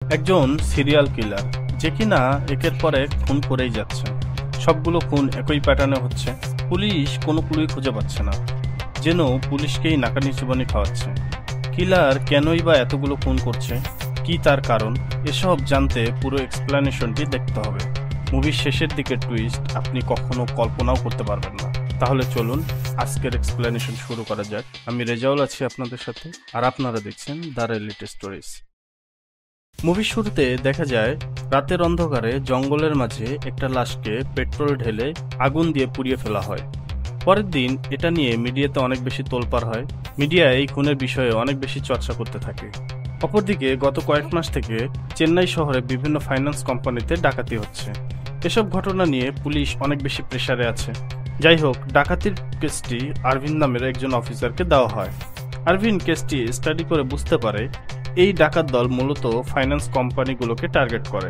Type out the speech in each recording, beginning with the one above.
একজন serial killer যে কিনা একের পর এক খুন করেই যাচ্ছে। সবগুলো খুন একই প্যাটার্নে হচ্ছে। পুলিশ কোনো ক্লুই খুঁজে পাচ্ছে না, যেন পুলিশকেই নাকানি চুবানি খাওয়াচ্ছে। কিলার কেনই বা এতগুলো খুন করছে, কি তার কারণ, এসব জানতে পুরো এক্সপ্লেনেশনটি দেখতে হবে। মুভির শেষের দিকে টুইস্ট আপনি কখনো কল্পনাও করতে পারবেন না। তাহলে চলুন আজকের এক্সপ্লেনেশন শুরু করা যাক। আমি রেজাউল আছি আপনাদের সাথে, আর আপনারা দেখছেন দ্য রিয়েলিটি স্টোরিজ। মুভির শুরুতে দেখা যায় রাতের অন্ধকারে জঙ্গলের মাঝে একটা লাশকে পেট্রোল ঢেলে আগুন দিয়ে পুড়িয়ে ফেলা হয়। পরের দিন এটা নিয়ে মিডিয়াতে অনেক বেশি তোলপাড় হয়। মিডিয়া এই খুনের বিষয়ে অনেক বেশি চর্চা করতে থাকে। অপরদিকে গত কয়েক মাস থেকে চেন্নাই শহরে বিভিন্ন ফাইন্যান্স কোম্পানিতে ডাকাতি হচ্ছে। এসব ঘটনা নিয়ে পুলিশ অনেক বেশি প্রেসারে আছে। যাই হোক, ডাকাতির কেসটি আরভিন নামের একজন অফিসারকে দেওয়া হয়। আরভিন কেসটি স্টাডি করে বুঝতে পারে এই ডাকাত দল মূলত ফাইন্যান্স কোম্পানিগুলোকে টার্গেট করে।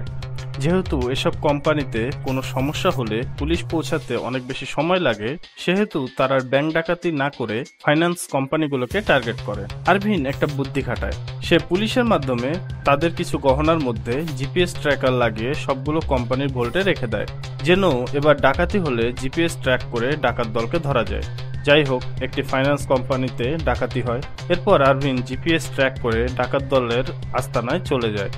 যেহেতু এসব কোম্পানিতে কোনো সমস্যা হলে পুলিশ পৌঁছাতে অনেক বেশি সময় লাগে, সেহেতু তারা ব্যাংক ডাকাতি না করে ফাইন্যান্স কোম্পানিগুলোকে টার্গেট করে। আরভিন একটা বুদ্ধি খাটায়। সে পুলিশের মাধ্যমে তাদের কিছু গহনার মধ্যে জিপিএস ট্র্যাকার লাগিয়ে সবগুলো কোম্পানির ভোল্টে রেখে দেয়, যেন এবার ডাকাতি হলে জিপিএস ট্র্যাক করে ডাকাত দলকে ধরা যায়। যাই হোক, একটি ফাইন্যান্স কোম্পানিতে ডাকাতি হয়। এরপর আরভিন জিপিএস ট্র্যাক করে ডাকাত দলের আস্তানায় চলে যায়।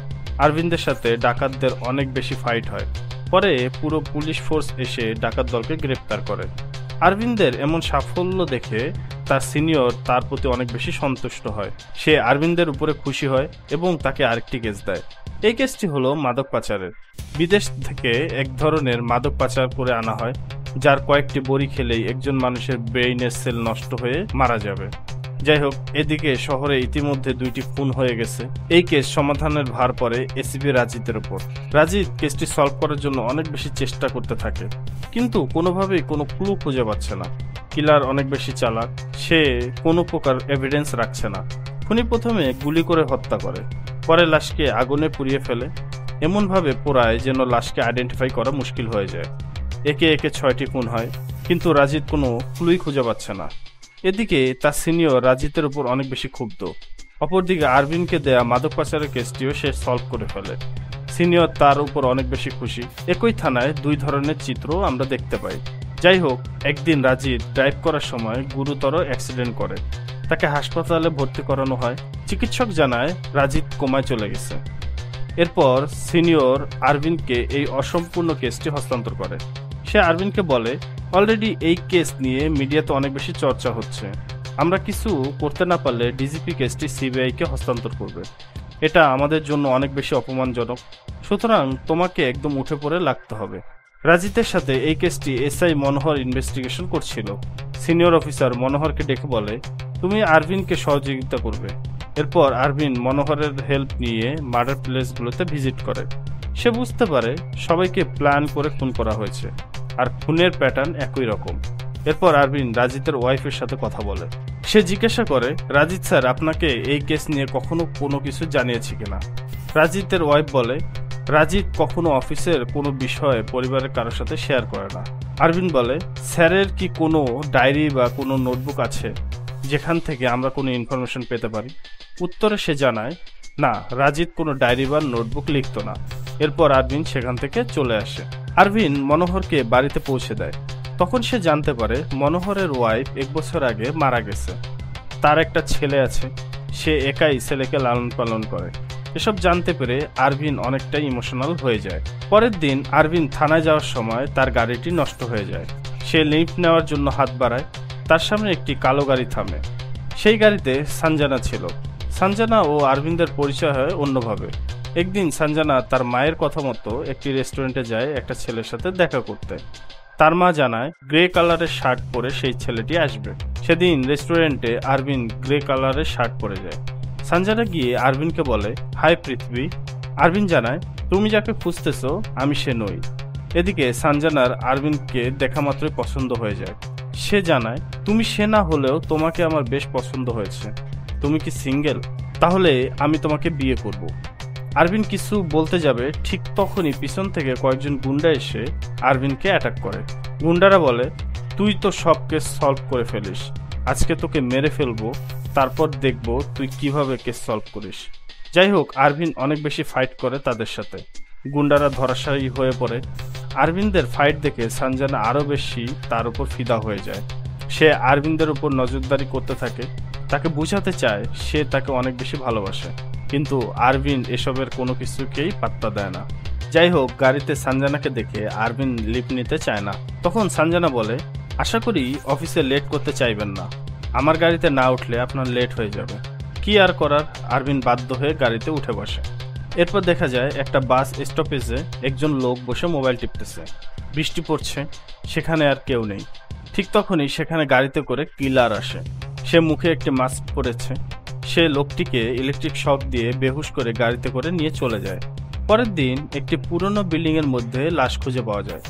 আরভিনদের সাথে ডাকাতদের অনেক বেশি ফাইট হয়। পরে পুরো পুলিশ ফোর্স এসে ডাকাত দলকে গ্রেপ্তার করে। আরভিনদের এমন সাফল্য দেখে তার সিনিয়র তার প্রতি অনেক বেশি সন্তুষ্ট হয়। সে আরভিনদের উপরে খুশি হয় এবং তাকে আরেকটি কেস দেয়। এই কেসটি হলো মাদক পাচারের। বিদেশ থেকে এক ধরনের মাদক পাচার করে আনা হয়, যার কয়েকটি বড়ি খেলেই একজন মানুষের ব্রেইনের সেল নষ্ট হয়ে মারা যাবে। যাই হোক, এদিকে শহরে ইতিমধ্যে 2টি খুন হয়ে গেছে। এই কেস সমাধানের ভার পড়ে এসিপি রাজিতের উপর। রাজিত কেসটি সলভ করার জন্য অনেক বেশি চেষ্টা করতে থাকে, কিন্তু কোনোভাবেই কোনো ক্লু খুঁজে পাচ্ছে না। কিলার অনেক বেশি চালাক, সে কোনো প্রকার এভিডেন্স রাখছে না। খুনি প্রথমে গুলি করে হত্যা করে, পরে লাশকে আগুনে পুড়িয়ে ফেলে, এমনভাবে পোড়ায় যেন লাশকে আইডেন্টিফাই করা মুশকিল হয়ে যায়। একে একে 6টি খুন হয়, কিন্তু রাজিত কোনো ক্লুই খুঁজে পাচ্ছে না। এদিকে তার সিনিয়র রাজিতের উপর অনেক বেশি ক্ষুব্ধ। অপরদিকে আরভিনকে দেয়া মাদক পাচারের কেসটিও সে সলভ করে ফেলে। সিনিয়র তার উপর অনেক বেশি খুশি। একই থানায় 2 ধরনের চিত্র আমরা দেখতে পাই। যাই হোক, একদিন রাজিত ড্রাইভ করার সময় গুরুতর অ্যাক্সিডেন্ট করে। তাকে হাসপাতালে ভর্তি করানো হয়। চিকিৎসক জানায় রাজিত কোমায় চলে গেছে। এরপর সিনিয়র আরভিনকে এই অসম্পূর্ণ কেসটি হস্তান্তর করে। সে আরভিনকে বলে, অলরেডি এই কেস নিয়ে মিডিয়াতে অনেক বেশি চর্চা হচ্ছে। আমরা কিছু করতে না পারলে ডিজিপি কেসটি সিবিআইকে হস্তান্তর করবে। এটা আমাদের জন্য অনেক বেশি অপমানজনক, সুতরাং তোমাকে একদম উঠে পড়ে লাগতে হবে। রাজিতের সাথে এই কেসটি এসআই মনোহর ইনভেস্টিগেশন করছিল। সিনিয়র অফিসার মনোহরকে ডেকে বলে, তুমি আরভিনকে সহযোগিতা করবে। এরপর আরভিন মনোহরের হেল্প নিয়ে মার্ডার প্লেসগুলোতে ভিজিট করে। সে বুঝতে পারে সবাইকে প্ল্যান করে খুন করা হয়েছে, আর খুনের প্যাটার্ন একই রকম। এরপর আরভিন রাজিতের ওয়াইফের সাথে কথা বলে। সে জিজ্ঞাসা করে, রাজিত স্যার আপনাকে এই কেস নিয়ে কখনো কোনো কিছু জানিয়েছে কিনা? রাজিতের ওয়াইফ বলে, রাজিত কখনো অফিসের কোনো বিষয় পরিবারের কারোর সাথে শেয়ার করে না। আরভিন বলে, স্যারের কি কোনো ডায়েরি বা কোনো নোটবুক আছে যেখান থেকে আমরা কোনো ইনফরমেশন পেতে পারি? উত্তরে সে জানায়, না, রাজিত কোনো ডায়েরি বা নোটবুক লিখত না। এরপর আরভিন সেখান থেকে চলে আসে। আরভিন মনোহরকে বাড়িতে পৌঁছে দেয়। তখন সে জানতে পারে মনোহরের ওয়াইফ 1 বছর আগে মারা গেছে। তার একটা ছেলে আছে, সে একাই ছেলেকে লালন পালন করে। এসব জানতে পেরে আরভিন অনেকটাই ইমোশনাল হয়ে যায়। পরের দিন আরভিন থানায় যাওয়ার সময় তার গাড়িটি নষ্ট হয়ে যায়। সে লিফট নেওয়ার জন্য হাত বাড়ায়। তার সামনে একটি কালো গাড়ি থামে। সেই গাড়িতে সঞ্জনা ছিল। সঞ্জনা ও আরভিনদের পরিচয় হয় অন্যভাবে। একদিন সঞ্জনা তার মায়ের কথা মতো একটি রেস্টুরেন্টে যায় একটা ছেলের সাথে দেখা করতে। তার মা জানায় গ্রে কালারের শার্ট পরে সেই ছেলেটি আসবে। সেদিন রেস্টুরেন্টে আরভিন গ্রে কালারের শার্ট পরে যায়। সঞ্জনা গিয়ে আরভিনকে বলে, হাই পৃথিবী। আরভিন জানায়, তুমি যাকে খুঁজতেছো আমি সে নই। এদিকে সঞ্জনার আরভিনকে দেখা মাত্রই পছন্দ হয়ে যায়। সে জানায়, তুমি সে না হলেও তোমাকে আমার বেশ পছন্দ হয়েছে। তুমি কি সিঙ্গেল? তাহলে আমি তোমাকে বিয়ে করব। আরভিন কিছু বলতে যাবে, ঠিক তখনই পিছন থেকে কয়েকজন গুন্ডা এসে আরভিনকে অ্যাটাক করে। গুন্ডারা বলে, তুই তো সব কেস সলভ করে ফেলিস, আজকে তোকে মেরে ফেলবো, তারপর দেখব তুই কিভাবে কেস সলভ করিস। যাই হোক, আরভিন অনেক বেশি ফাইট করে তাদের সাথে। গুন্ডারা ধরাশায়ী হয়ে পড়ে। আরভিনদের ফাইট দেখে সঞ্জনা আরও বেশি তার উপর ফিদা হয়ে যায়। সে আরভিনদের উপর নজরদারি করতে থাকে, তাকে বোঝাতে চায় সে তাকে অনেক বেশি ভালোবাসে, কিন্তু আরভিন এসবের কোনো কিছুকেই পাত্তা দেয় না। যাই হোক, গাড়িতে সঞ্জনাকে দেখে আরভিন লিফট নিতে চায় না। তখন সঞ্জনা বলে, আশা করি অফিসে লেট করতে চাইবেন না, আমার গাড়িতে না উঠলে আপনার লেট হয়ে যাবে। কি আর করার, আরভিন বাধ্য হয়ে গাড়িতে উঠে বসে। এরপর দেখা যায় একটা বাস স্টপেজে একজন লোক বসে মোবাইল টিপতেছে। বৃষ্টি পড়ছে, সেখানে আর কেউ নেই। ঠিক তখনই সেখানে গাড়িতে করে কিলার আসে। সে মুখে একটি মাস্ক পরেছে। সে লোকটিকে ইলেকট্রিক শক দিয়ে বেহুশ করে গাড়িতে করে নিয়ে চলে যায়। পরের দিন একটি পুরনো বিল্ডিং এর মধ্যে লাশ খুঁজে পাওয়া যায়।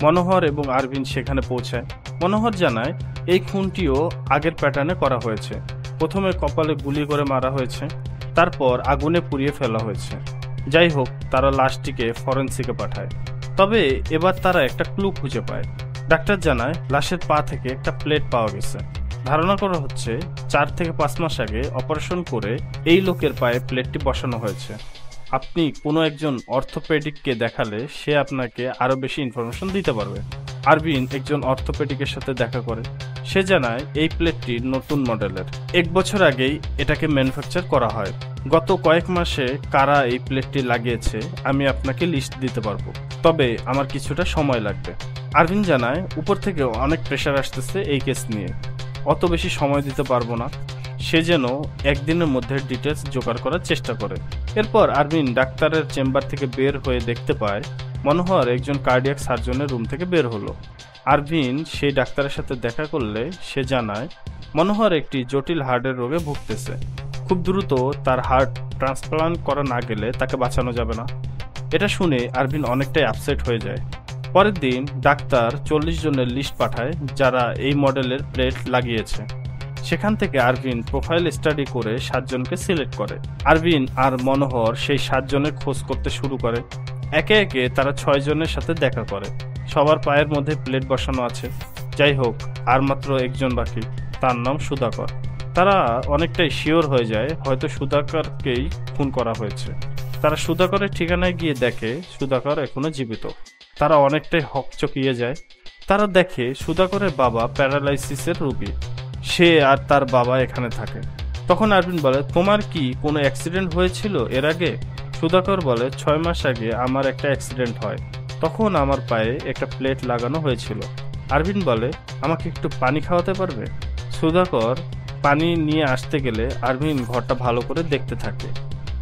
মনোহর এবং আরভিন সেখানে পৌঁছায়। মনোহর জানায় এই খুনটিও আগের প্যাটার্নে করা হয়েছে। প্রথমে কপালে গুলি করে মারা হয়েছে, তারপর আগুনে পুড়িয়ে ফেলা হয়েছে। যাই হোক, তারা লাশটিকে ফরেন্সিকে পাঠায়। তবে এবার তারা একটা ক্লু খুঁজে পায়। ডাক্তার জানায় লাশের পা থেকে একটা প্লেট পাওয়া গেছে। ধারণা করা হচ্ছে 4 থেকে 5 মাস আগে অপারেশন করে এই লোকের পায়ে প্লেটটি বসানো হয়েছে। আপনি কোনো একজন অর্থোপেডিককে দেখালে সে আপনাকে আরো বেশি ইনফরমেশন দিতে পারবে। আরভিন একজন অর্থোপেডিকের সাথে দেখা করে। সে জানায় এই প্লেটটি নতুন মডেলের, 1 বছর আগেই এটাকে ম্যানুফ্যাকচার করা হয়। গত কয়েক মাসে কারা এই প্লেটটি লাগিয়েছে আমি আপনাকে লিস্ট দিতে পারবো, তবে আমার কিছুটা সময় লাগবে। আরভিন জানায় উপর থেকে অনেক প্রেশার আসতেছে এই কেস নিয়ে, অত বেশি সময় দিতে পারবো না। সে যেন একদিনের মধ্যে ডিটেলস জোগাড় করার চেষ্টা করে। এরপর আরভিন ডাক্তারের চেম্বার থেকে বের হয়ে দেখতে পায় মনোহর একজন কার্ডিয়াক সার্জনের রুম থেকে বের হলো। আরভিন সেই ডাক্তারের সাথে দেখা করলে সে জানায় মনোহর একটি জটিল হার্টের রোগে ভুগতেছে। খুব দ্রুত তার হার্ট ট্রান্সপ্লান্ট করা না গেলে তাকে বাঁচানো যাবে না। এটা শুনে আরভিন অনেকটাই আপসেট হয়ে যায়। পরের দিন ডাক্তার 40 জনের লিস্ট পাঠায় যারা এই মডেলের প্লেট লাগিয়েছে। সেখান থেকে আরভিন প্রোফাইল স্টাডি করে 7 জনকে সিলেক্ট করে। আরভিন আর মনোহর সেই 7 জনের খোঁজ করতে শুরু করে। একে একে তারা 6 জনের সাথে দেখা করে। সবার পায়ের মধ্যে প্লেট বসানো আছে। যাই হোক, আর মাত্র একজন বাকি, তার নাম সুধাকর। তারা অনেকটাই শিওর হয়ে যায় হয়তো সুধাকরকেই খুন করা হয়েছে। তারা সুধাকরের ঠিকানায় গিয়ে দেখে সুধাকর এখনো জীবিত। তারা অনেকটাই হকচকিয়ে যায়। তারা দেখে সুধাকরের বাবা প্যারালাইসিসের রোগী। সে আর তার বাবা এখানে থাকে। তখন আরভিন বলে, তোমার কি কোনো অ্যাক্সিডেন্ট হয়েছিল এর আগে? সুধাকর বলে, 6 মাস আগে আমার একটা অ্যাক্সিডেন্ট হয়, তখন আমার পায়ে একটা প্লেট লাগানো হয়েছিল। আরভিন বলে, আমাকে একটু পানি খাওয়াতে পারবে? সুধাকর পানি নিয়ে আসতে গেলে আরভিন ঘরটা ভালো করে দেখতে থাকে।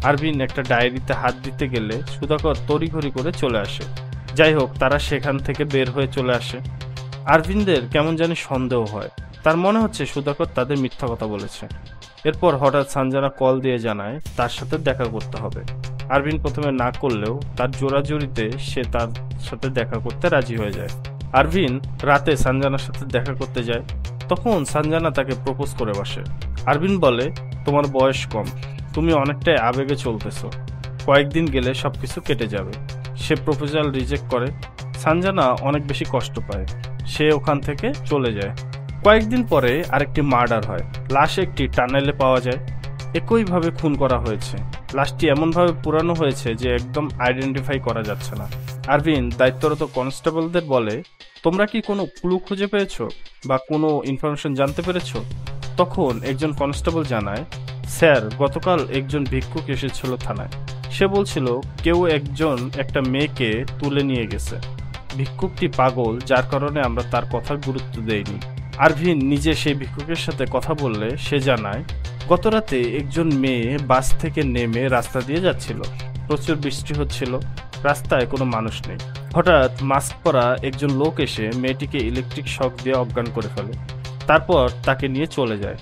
আরভিন একটা ডায়েরিতে হাত দিতে গেলে সুধাকর তড়িঘড়ি করে চলে আসে। যাই হোক, তারা সেখান থেকে বের হয়ে চলে আসে। আরভিনদের কেমন জানি সন্দেহ হয়, তার মনে হচ্ছে সুধাকর তাদের মিথ্যা কথা বলেছে। এরপর হঠাৎ সঞ্জনা কল দিয়ে জানায় তার সাথে দেখা করতে হবে। আরভিন প্রথমে না করলেও তার জোরাজুরিতে সে তার সাথে দেখা করতে রাজি হয়ে যায়। আরভিন রাতে সঞ্জনার সাথে দেখা করতে যায়। তখন সঞ্জনা তাকে প্রপোজ করে বসে। আরভিন বলে, তোমার বয়স কম, তুমি অনেকটাই আবেগে চলতেছো, কয়েকদিন গেলে সবকিছু কেটে যাবে। সে প্রপোজাল রিজেক্ট করে। সঞ্জনা অনেক বেশি কষ্ট পায়। সে ওখান থেকে চলে যায়। কয়েকদিন পরে আরেকটি মার্ডার হয়। লাশ একটি টানেলে পাওয়া যায়। একইভাবে খুন করা হয়েছে। লাশটি এমনভাবে পুরানো হয়েছে যে একদম আইডেন্টিফাই করা যাচ্ছে না। আরভিন দায়িত্বরত কনস্টেবলদের বলে, তোমরা কি কোনো ক্লু খুঁজে পেয়েছো বা কোনো ইনফরমেশন জানতে পেরেছো? তখন একজন কনস্টেবল জানায়, স্যার, গতকাল একজন ভিক্ষুক এসেছিল থানায়। সে বলছিল কেউ একজন একটা মেয়েকে তুলে নিয়ে গেছে। ভিক্ষুকটি পাগল, যার কারণে আমরা তার কথার গুরুত্ব দেইনি। আরভিন নিজে সেই ভিক্ষুকের সাথে কথা বললে সে জানায় গতরাতে একজন মেয়ে বাস থেকে নেমে রাস্তা দিয়ে যাচ্ছিল। প্রচুর বৃষ্টি হচ্ছিল, রাস্তায় কোনো মানুষ নেই। হঠাৎ মাস্ক পরা একজন লোক এসে মেয়েটিকে ইলেকট্রিক শক দিয়ে অজ্ঞান করে ফেলে। তারপর তাকে নিয়ে চলে যায়।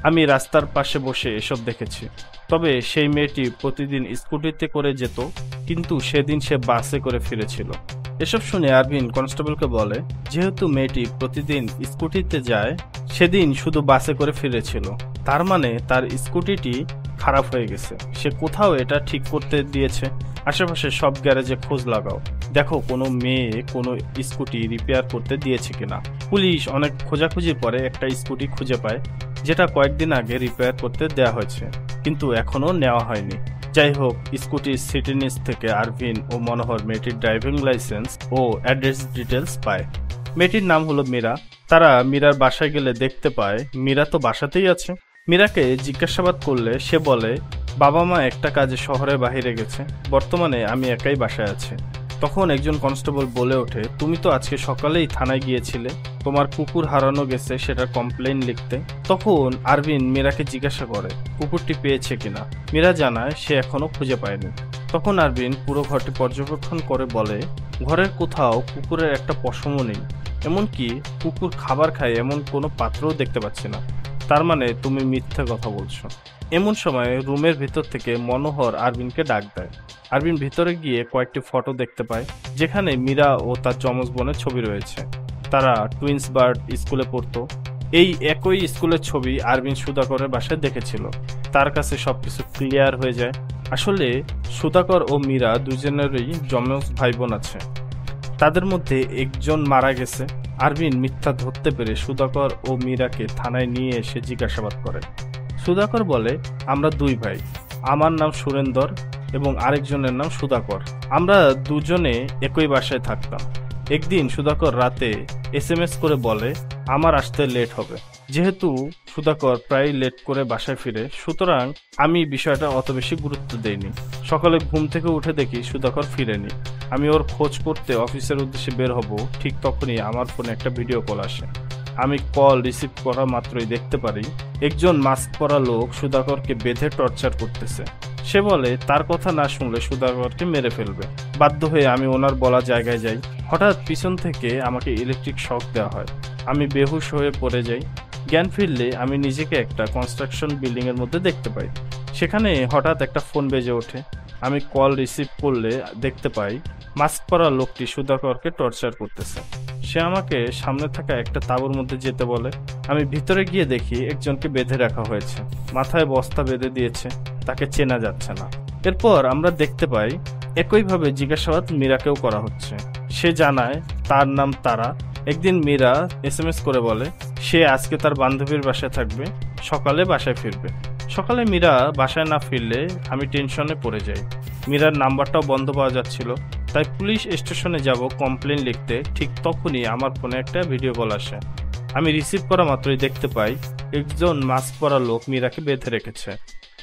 আমি রাস্তার পাশে বসে এসব দেখেছি। তবে সেই মেয়েটি প্রতিদিন স্কুটিতে করে যেত, কিন্তু সেদিন সে বাসে করে ফিরেছিল। এসব শুনে আরভিন কনস্টেবলকে বলে, যেহেতু মেয়েটি প্রতিদিন স্কুটিতে যায়, সেদিন শুধু বাসে করে ফিরেছিল, তার মানে তার স্কুটিটি খারাপ হয়ে গেছে। সে কোথাও এটা ঠিক করতে দিয়েছে। আশেপাশে সব গ্যারেজে খোঁজ লাগাও, দেখো কোনো মেয়ে কোনো স্কুটি রিপেয়ার করতে দিয়েছে কিনা। পুলিশ অনেক খোঁজাখুঁজির পরে একটা স্কুটি খুঁজে পায়, যেটা কয়েকদিন আগে রিপেয়ার করতে দেওয়া হয়েছে, কিন্তু এখনো নেওয়া হয়নি। যাই হোক, স্কুটির সিটি নিচ থেকে আরভিন ও মনোহর মেয়েটির ড্রাইভিং লাইসেন্স ও অ্যাড্রেস ডিটেলস পায়। মেয়েটির নাম হলো মীরা। তারা মীরার বাসায় গেলে দেখতে পায় মীরা তো বাসাতেই আছে। মীরাকে জিজ্ঞাসাবাদ করলে সে বলে, বাবা মা একটা কাজে শহরে বাহিরে গেছে, বর্তমানে আমি একাই বাসায় আছি। তখন একজন কনস্টেবল বলে ওঠে, তুমি তো আজকে সকালেই থানায় গিয়েছিলে, তোমার কুকুর হারানো গেছে সেটার কমপ্লেইন লিখতে। তখন আরভিন মীরাকে জিজ্ঞাসা করে কুকুরটি পেয়েছে কিনা। মীরা জানায় সে এখনো খুঁজে পায়নি। তখন আরভিন পুরো ঘরটি পর্যবেক্ষণ করে বলে, ঘরের কোথাও কুকুরের একটা পশমও নেই, এমনকি কুকুর খাবার খায় এমন কোনো পাত্রও দেখতে পাচ্ছি না। তার মানে তুমি মিথ্যে কথা বলছো। এমন সময় রুমের ভিতর থেকে মনোহর আরভিনকে ডাক দেয়। আরভিন ভিতরে গিয়ে কয়েকটি ফটো দেখতে পায়, যেখানে মীরা ও তার যমজ বোনের ছবি রয়েছে। তারা টুইন্স বার্ড স্কুলে পড়তো। এই একই স্কুলের ছবি আরভিন সুধাকরের বাসায় দেখেছিল। তার কাছে সবকিছু ক্লিয়ার হয়ে যায়। আসলে সুধাকর ও মীরা দুজনেরই যমজ ভাই বোন আছে। তাদের মধ্যে একজন মারা গেছে। আরভিন মিথ্যা ধরতে পেরে সুধাকর ও মীরাকে থানায় নিয়ে এসে জিজ্ঞাসাবাদ করে। সুধাকর বলে, আমরা দুই ভাই, আমার নাম সুরেন্দর এবং আরেকজনের নাম সুধাকর। আমরা দুজনে একই বাসায় থাকতাম। একদিন সুধাকর রাতে SMS করে বলে আমার আসতে লেট হবে। যেহেতু সুধাকর প্রায় লেট করে বাসায় ফিরে, সুতরাং আমি বিষয়টা অত বেশি গুরুত্ব দেইনি। সকালে ঘুম থেকে উঠে দেখি সুধাকর ফিরেনি। আমি ওর খোঁজ করতে অফিসের উদ্দেশ্যে বের হব, ঠিক তখনই আমার ফোনে একটা ভিডিও কল আসে। আমি কল রিসিভ করা মাত্রই দেখতে পারি একজন মাস্ক পরা লোক সুধাকরকে বেঁধে টর্চার করতেছে। সে বলে তার কথা না শুনলে সুধাকরকে মেরে ফেলবে। বাধ্য হয়ে আমি ওনার বলা জায়গায় যাই। হঠাৎ পিছন থেকে আমাকে ইলেকট্রিক শক দেওয়া হয়। আমি বেহুশ হয়ে পড়ে যাই। জ্ঞান ফিরলে আমি নিজেকে একটা কনস্ট্রাকশন বিল্ডিং এর মধ্যে দেখতে পাই। সেখানে হঠাৎ একটা ফোন বেজে ওঠে। আমি কল রিসিভ করলে দেখতে পাই মাস্ক পরা লোকটি সুধাকরকে টর্চার করতেছে। সে আমাকে সামনে থাকা একটা তাঁবুর মধ্যে যেতে বলে। আমি ভিতরে গিয়ে দেখি একজনকে বেঁধে রাখা হয়েছে, মাথায় বস্তা বেঁধে দিয়েছে, তাকে চেনা যাচ্ছে না। এরপর আমরা দেখতে পাই একইভাবে জিজ্ঞাসাবাদ মীরাকেও করা হচ্ছে। সে জানায় তার নাম তারা। একদিন মীরা SMS করে বলে সে আজকে তার বান্ধবীর বাসায় থাকবে, সকালে বাসায় ফিরবে। সকালে মীরা বাসায় না ফিরলে আমি টেনশনে পড়ে যাই। মীরার নাম্বারটাও বন্ধ পাওয়া যাচ্ছিল, তাই পুলিশ স্টেশনে যাব কমপ্লেন লিখতে। ঠিক তখনই আমার ফোনে একটা ভিডিও কল আসে। আমি রিসিভ করা মাত্রই দেখতে পাই একজন মাস্ক পরা লোক মীরাকে বেঁধে রেখেছে।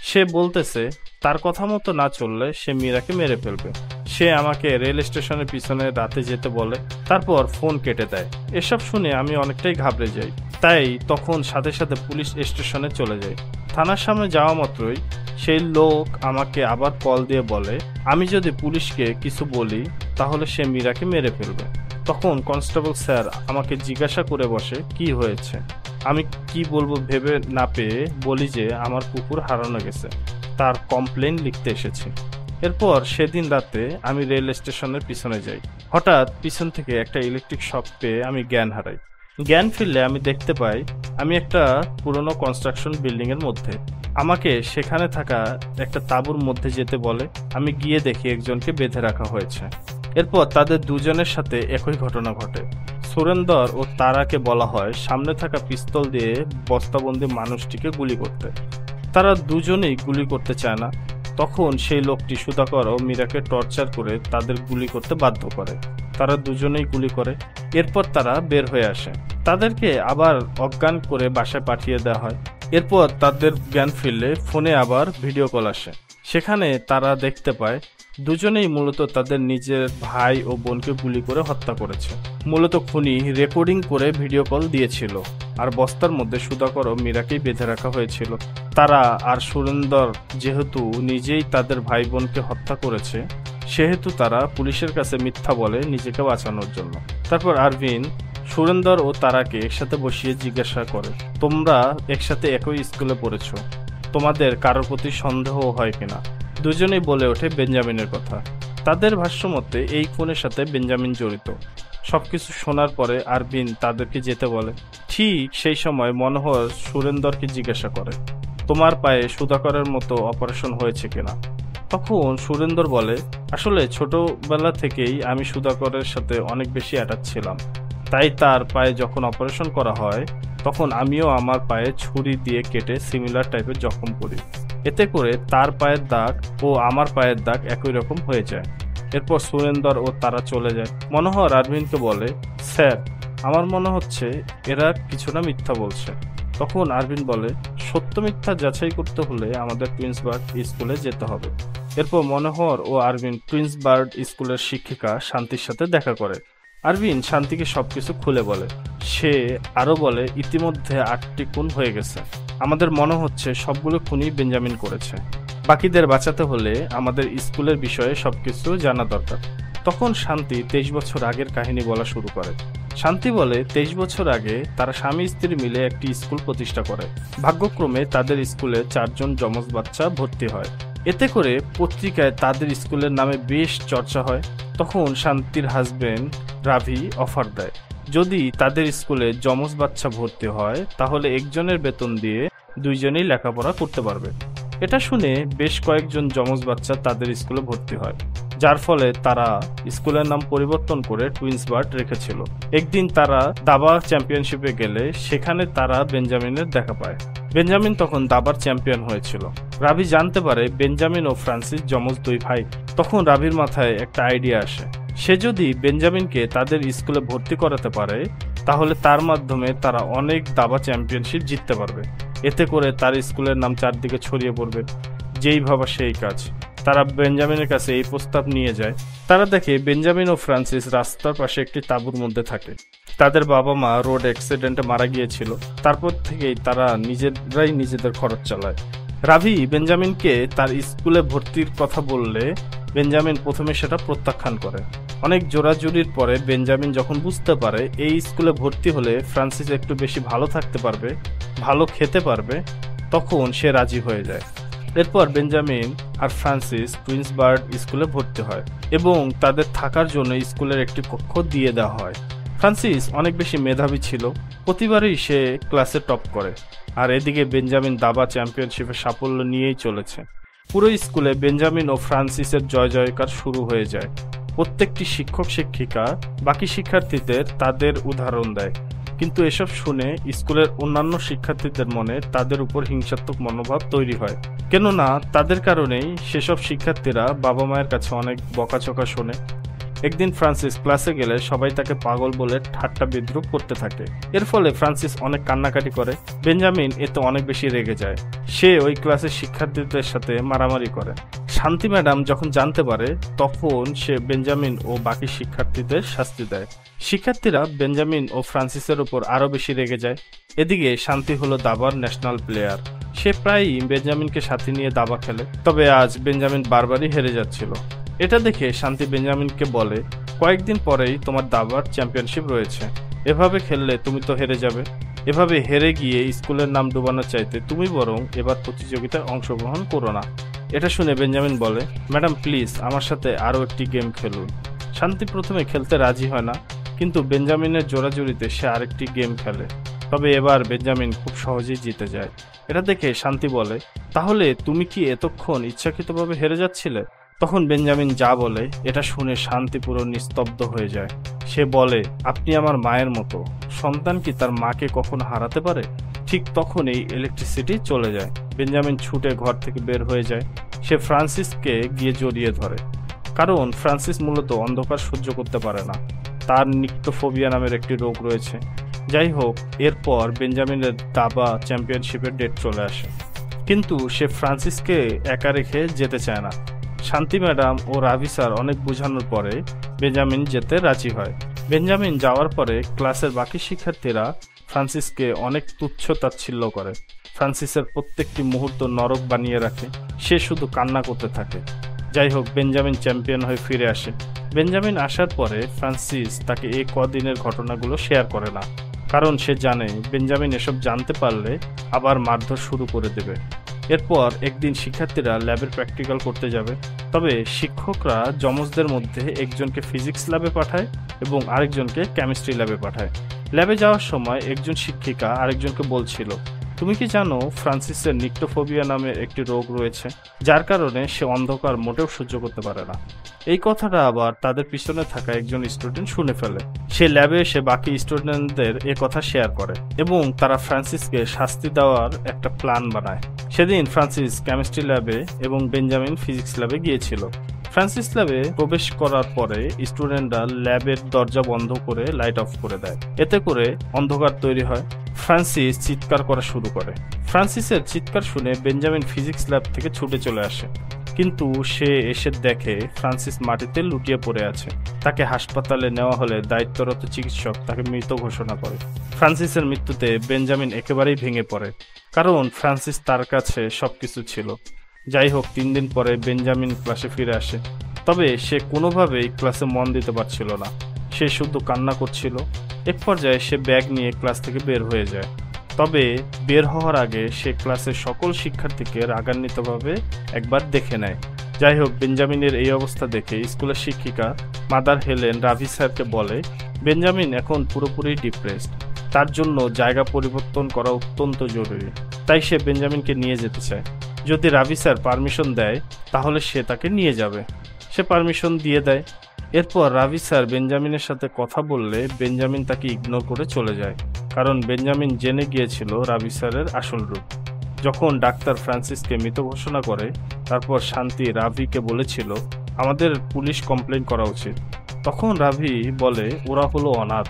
সে বলতেছে তার কথা মতো না চললে সে মীরাকে মেরে ফেলবে। সে আমাকে রেল স্টেশনের পিছনে রাতে যেতে বলে, তারপর ফোন কেটে দেয়। এসব শুনে আমি অনেকটাই ঘাবড়ে যাই, তাই তখন সাথে সাথে পুলিশ স্টেশনে চলে যাই। থানার সামনে যাওয়া মাত্রই সেই লোক আমাকে আবার কল দিয়ে বলে আমি যদি পুলিশকে কিছু বলি তাহলে সে মীরাকে মেরে ফেলবে। তখন কনস্টেবল স্যার আমাকে জিজ্ঞাসা করে বসে কি হয়েছে। আমি কি বলবো ভেবে না পেয়ে বলি যে আমার কুকুর হারানো গেছে, তার কমপ্লেন লিখতে এসেছি। এরপর সেদিন রাতে আমি রেল স্টেশনের পিছনে যাই। হঠাৎ পিছন থেকে একটা ইলেকট্রিক শক পেয়ে আমি জ্ঞান হারাই। জ্ঞান ফিরলে আমি দেখতে পাই আমি একটা পুরনো কনস্ট্রাকশন বিল্ডিং এর মধ্যে। আমাকে সেখানে থাকা একটা তাঁবুর মধ্যে যেতে বলে। আমি গিয়ে দেখি একজনকে বেঁধে রাখা হয়েছে। এরপর তাদের দুজনের সাথে একই ঘটনা ঘটে। সুরেন্দর ও তারাকে বলা হয় সামনে থাকা পিস্তল দিয়ে বস্তাবন্দি মানুষটিকে গুলি করতে। তারা দুজনেই গুলি করতে চায় না। তখন সেই লোকটি সুধাকর ও মীরাকে টর্চার করে তাদের গুলি করতে বাধ্য করে। তারা দুজনেই গুলি করে। এরপর তারা বের হয়ে আসে। তাদেরকে আবার অজ্ঞান করে বাসায় পাঠিয়ে দেওয়া হয়। এরপর তাদের জ্ঞান ফিরলে ফোনে আবার ভিডিও কল আসে। সেখানে তারা দেখতে পায় দুজনেই মূলত তাদের নিজের ভাই ও বোনকে গুলি করে হত্যা করেছে। মূলত খুনি রেকর্ডিং করে ভিডিও কল দিয়েছিল, আর বস্তার মধ্যে সুধাকর ও মীরাকেই বেঁধে রাখা হয়েছিল। তারা আর সুরেন্দর যেহেতু নিজেই তাদের ভাই বোনকে হত্যা করেছে, সেহেতু তারা পুলিশের কাছে মিথ্যা বলে নিজেকে বাঁচানোর জন্য। তারপর আরভিন সুরেন্দর ও তারাকে একসাথে বসিয়ে জিজ্ঞাসা করে তোমরা একসাথে একই স্কুলে পড়েছ, তোমাদের কারোর প্রতি সন্দেহ হয় কিনা। দুজনেই বলে ওঠে বেঞ্জামিনের কথা। তাদের ভাষ্যমতে এই খুনের সাথে বেঞ্জামিন জড়িত। সবকিছু শোনার পরে আরভিন তাদেরকে যেতে বলে। ঠিক সেই সময় মনোহর সুরেন্দরকে জিজ্ঞাসা করে তোমার পায়ে সুধাকরের মতো অপারেশন হয়েছে কিনা। তখন সুরেন্দর বলে আসলে ছোটবেলা থেকেই আমি সুধাকরের সাথে অনেক বেশি অ্যাটাচ ছিলাম, তাই তার পায়ে যখন অপারেশন করা হয় তখন আমিও আমার পায়ে ছুরি দিয়ে কেটে সিমিলার টাইপের জখম করি। এতে করে তার পায়ের দাগ ও আমার পায়ের দাগ একই রকম হয়ে যায়। এরপর সুরেন্দর ও তারা চলে যায়। মনোহর আরভিনকে বলে, স্যার, আমার মনে হচ্ছে এরা কিছুটা মিথ্যা বলছে। তখন আরভিন বলে, সত্য মিথ্যা যাচাই করতে হলে আমাদের কুইন্সবার্গ স্কুলে যেতে হবে। এরপর মনোহর ও আরভিন কুইন্সবার্গ স্কুলের শিক্ষিকা শান্তির সাথে দেখা করে। আরভিন শান্তিকে সবকিছু খুলে বলে। সে আরো বলে, ইতিমধ্যে 8টি খুন হয়ে গেছে। আমাদের মনে হচ্ছে সবগুলো খুনই বেঞ্জামিন করেছে। বাকিদের বাঁচাতে হলে আমাদের স্কুলের বিষয়ে সবকিছু জানা দরকার। তখন শান্তি 23 বছর আগের কাহিনী বলা শুরু করে। শান্তি বলে, 23 বছর আগে তারা স্বামী স্ত্রী মিলে একটি স্কুল প্রতিষ্ঠা করে। ভাগ্যক্রমে তাদের স্কুলে 4 জন যমজ বাচ্চা ভর্তি হয়। এতে করে পত্রিকায় তাদের স্কুলের নামে বেশ চর্চা হয়। তখন শান্তির হাজবেন্ড রাভি অফার দেয়, যদি তাদের স্কুলে যমজ বাচ্চা ভর্তি হয় তাহলে একজনের বেতন দিয়ে 2 জনেই লেখাপড়া করতে পারবে। এটা শুনে বেশ কয়েকজন যমজ বাচ্চা তাদের স্কুলে ভর্তি হয়, যার ফলে তারা স্কুলের নাম পরিবর্তন করে টুইন্সবার্গ রেখেছিল। একদিন তারা দাবা চ্যাম্পিয়নশিপে গেলে সেখানে তারা বেঞ্জামিনের দেখা পায়। বেঞ্জামিন তখন দাবার চ্যাম্পিয়ন হয়েছিল। রাভি জানতে পারে বেঞ্জামিন ও ফ্রান্সিস যমজ 2 ভাই। তখন রাভির মাথায় একটা আইডিয়া আসে, সে যদি বেঞ্জামিনকে তাদের স্কুলে ভর্তি করাতে পারে তাহলে তার মাধ্যমে তারা অনেক দাবা চ্যাম্পিয়নশিপ জিততে পারবে। এতে করে তার স্কুলের নাম চারদিকে ছড়িয়ে পড়বে। যেই ভাবা সেই কাজ। তারা বেঞ্জামিনের কাছে এই প্রস্তাব নিয়ে যায়। তারা দেখে বেঞ্জামিন ও ফ্রান্সিস রাস্তার পাশে একটি তাঁবুর মধ্যে থাকে। তাদের বাবা মা রোড অ্যাক্সিডেন্টে মারা গিয়েছিল। তারপর থেকেই তারা নিজেরাই নিজেদের খরচ চালায়। রাভি বেঞ্জামিনকে তার স্কুলে ভর্তির কথা বললে বেঞ্জামিন প্রথমে সেটা প্রত্যাখ্যান করে। অনেক জোরাজুরির পরে বেঞ্জামিন যখন বুঝতে পারে এই স্কুলে ভর্তি হলে ফ্রান্সিস একটু বেশি ভালো থাকতে পারবে, ভালো খেতে পারবে, তখন সে রাজি হয়ে যায়। এরপর বেঞ্জামিন আর ফ্রান্সিস টুইন্সবার্গ স্কুলে ভর্তি হয় এবং তাদের থাকার জন্য স্কুলের একটি কক্ষ দিয়ে দেওয়া হয়। ফ্রান্সিস অনেক বেশি মেধাবী ছিল, প্রতিবারই সে ক্লাসে টপ করে। আর এদিকে বেঞ্জামিন দাবা চ্যাম্পিয়নশিপে সাফল্য নিয়েই চলেছে। পুরো স্কুলে বেঞ্জামিন ও ফ্রান্সিসের জয় জয়কার শুরু হয়ে যায়। প্রত্যেকটি শিক্ষক শিক্ষিকা বাকি শিক্ষার্থীদের তাদের উদাহরণ দেয়, কিন্তু এসব শুনে স্কুলের অন্যান্য শিক্ষার্থীদের মনে তাদের উপর হিংসাত্মক মনোভাব তৈরি হয়। কেননা তাদের কারণেই সেসব শিক্ষার্থীরা বাবা মায়ের কাছে অনেক বকাঝকা শোনে। একদিন ফ্রান্সিস ক্লাসে গেলে সবাই তাকে পাগল বলে ঠাট্টা বিদ্রূপ করতে থাকে। এর ফলে ফ্রান্সিস অনেক কান্নাকাটি করে। বেঞ্জামিন এতে অনেক বেশি রেগে যায়। সে ওই ক্লাসের শিক্ষার্থীদের সাথে মারামারি করে। শান্তি ম্যাডাম যখন জানতে পারে তখন সে বেঞ্জামিন ও বাকি শিক্ষার্থীদের শাস্তি দেয়। শিক্ষার্থীরা বেঞ্জামিন ও ফ্রান্সিসের উপর আরো বেশি রেগে যায়। এদিকে শান্তি হলো দাবার ন্যাশনাল প্লেয়ার। সে প্রায়ই বেঞ্জামিনকে সাথে নিয়ে দাবা খেলে, তবে আজ বেঞ্জামিন বারবারই হেরে যাচ্ছিল। এটা দেখে শান্তি বেঞ্জামিনকে বলে, কয়েকদিন পরেই তোমার দাবার চ্যাম্পিয়নশিপ রয়েছে, এভাবে খেললে তুমি তো হেরে যাবে। এভাবে হেরে গিয়ে স্কুলের নাম ডুবানোর চাইতে তুমি বরং এবার প্রতিযোগিতায় অংশগ্রহণ করো না। এটা শুনে বেঞ্জামিন বলে, ম্যাডাম প্লিজ আমার সাথে আরও একটি গেম খেলুন। শান্তি প্রথমে খেলতে রাজি হয় না, কিন্তু বেঞ্জামিনের জোরাজুরিতে সে আরেকটি গেম খেলে। তবে এবার বেঞ্জামিন খুব সহজেই জিতে যায়। এটা দেখে শান্তি বলে, তাহলে তুমি কি এতক্ষণ ইচ্ছাকৃতভাবে হেরে যাচ্ছিলে? তখন বেঞ্জামিন যা বলে এটা শুনে শান্তি পুরো নিস্তব্ধ হয়ে যায়। সে বলে, আপনি আমার মায়ের মতো। সন্তান কি তার মাকে কখনো হারাতে পারে? ঠিক তখনই ইলেকট্রিসিটি চলে যায়। বেঞ্জামিন ছুটে ঘর থেকে বের হয়ে যায়। সে ফ্রান্সিসকে গিয়ে জড়িয়ে ধরে, কারণ ফ্রান্সিস মূলত অন্ধকার সহ্য করতে পারে না। তার নিক্টোফোবিয়া নামের একটি রোগ রয়েছে। যাই হোক, এরপর বেঞ্জামিনের দাবা চ্যাম্পিয়নশিপের ডেট চলে আসে, কিন্তু সে ফ্রান্সিসকে একা রেখে যেতে চায় না। শান্তি ম্যাডাম ও রাভি স্যার অনেক বোঝানোর পরে বেঞ্জামিন যেতে রাজি হয়। বেঞ্জামিন যাওয়ার পরে ক্লাসের বাকি শিক্ষার্থীরা ফ্রান্সিসকে অনেক তুচ্ছ তাচ্ছিল্য করে। ফ্রান্সিসের প্রত্যেকটি মুহূর্ত নরক বানিয়ে রাখে। সে শুধু কান্না করতে থাকে। যাই হোক, বেঞ্জামিন চ্যাম্পিয়ন হয়ে ফিরে আসে। বেঞ্জামিন আসার পরে ফ্রান্সিস তাকে এই কদিনের ঘটনাগুলো শেয়ার করে না, কারণ সে জানে বেঞ্জামিন এসব জানতে পারলে আবার মারধর শুরু করে দেবে। এরপর একদিন শিক্ষার্থীরা ল্যাবের প্র্যাকটিক্যাল করতে যাবে। তবে শিক্ষকরা যমজদের মধ্যে একজনকে ফিজিক্স ল্যাবে পাঠায় এবং আরেকজনকে কেমিস্ট্রি ল্যাবে পাঠায়। ল্যাবে যাওয়ার সময় একজন শিক্ষিকা আরেকজনকে বলছিল, তুমি কি জানো ফ্রান্সিসের নিক্টোফোবিয়া নামে একটি রোগ রয়েছে, যার কারণে সে অন্ধকার মোটেও সহ্য করতে পারে না। এই কথাটা আবার তাদের পিছনে থাকা একজন স্টুডেন্ট শুনে ফেলে। সে ল্যাবে এসে বাকি স্টুডেন্টদের এ কথা শেয়ার করে এবং তারা ফ্রান্সিসকে শাস্তি দেওয়ার একটা প্ল্যান বানায়। সেদিন ফ্রান্সিস কেমিস্ট্রি ল্যাবে এবং বেঞ্জামিন ফিজিক্স ল্যাবে গিয়েছিল। ফ্রান্সিস ল্যাবে প্রবেশ করার পরে স্টুডেন্টরা ল্যাবের দরজা বন্ধ করে লাইট অফ করে দেয়। এতে করে অন্ধকার তৈরি হয়। ফ্রান্সিস চিৎকার করা শুরু করে। ফ্রান্সিসের চিৎকার শুনে বেঞ্জামিন ফিজিক্স ল্যাব থেকে ছুটে চলে আসে, কিন্তু সে এসে দেখে ফ্রান্সিস মাটিতে লুটিয়ে পড়ে আছে। তাকে হাসপাতালে নেওয়া হলে দায়িত্বরত চিকিৎসক তাকে মৃত ঘোষণা করে। ফ্রান্সিসের মৃত্যুতে বেঞ্জামিন একেবারেই ভেঙে পড়ে, কারণ ফ্রান্সিস তার কাছে সবকিছু ছিল। যাই হোক, 3 দিন পরে বেঞ্জামিন ক্লাসে ফিরে আসে, তবে সে কোনোভাবেই ক্লাসে মন দিতে পারছিল না। সে শুধু কান্না করছিল। এক পর্যায়ে সে ব্যাগ নিয়ে ক্লাস থেকে বের হয়ে যায়। তবে বের হওয়ার আগে সে ক্লাসের সকল শিক্ষার্থীকে রাগান্বিতভাবে একবার দেখে নেয়। যাই হোক, বেঞ্জামিনের এই অবস্থা দেখে স্কুলের শিক্ষিকা মাদার হেলেন রাভি স্যারকে বলে, বেঞ্জামিন এখন পুরোপুরি ডিপ্রেসড, তার জন্য জায়গা পরিবর্তন করা অত্যন্ত জরুরি। তাই সে বেঞ্জামিনকে নিয়ে যেতে চায়। যদি রাভি স্যার পারমিশন দেয় তাহলে সে তাকে নিয়ে যাবে। সে পারমিশন দিয়ে দেয়। এরপর রাভি স্যার বেঞ্জামিনের সাথে কথা বললে বেঞ্জামিন তাকে ইগনোর করে চলে যায়, কারণ বেঞ্জামিন জেনে গিয়েছিল রাভি স্যারের আসল রূপ। যখন ডাক্তার ফ্রান্সিসকে মৃত ঘোষণা করে, তারপর শান্তি রাভিকে বলেছিল আমাদের পুলিশ কমপ্লেন করা উচিত। তখন রাভি বলে, ওরা হলো অনাথ,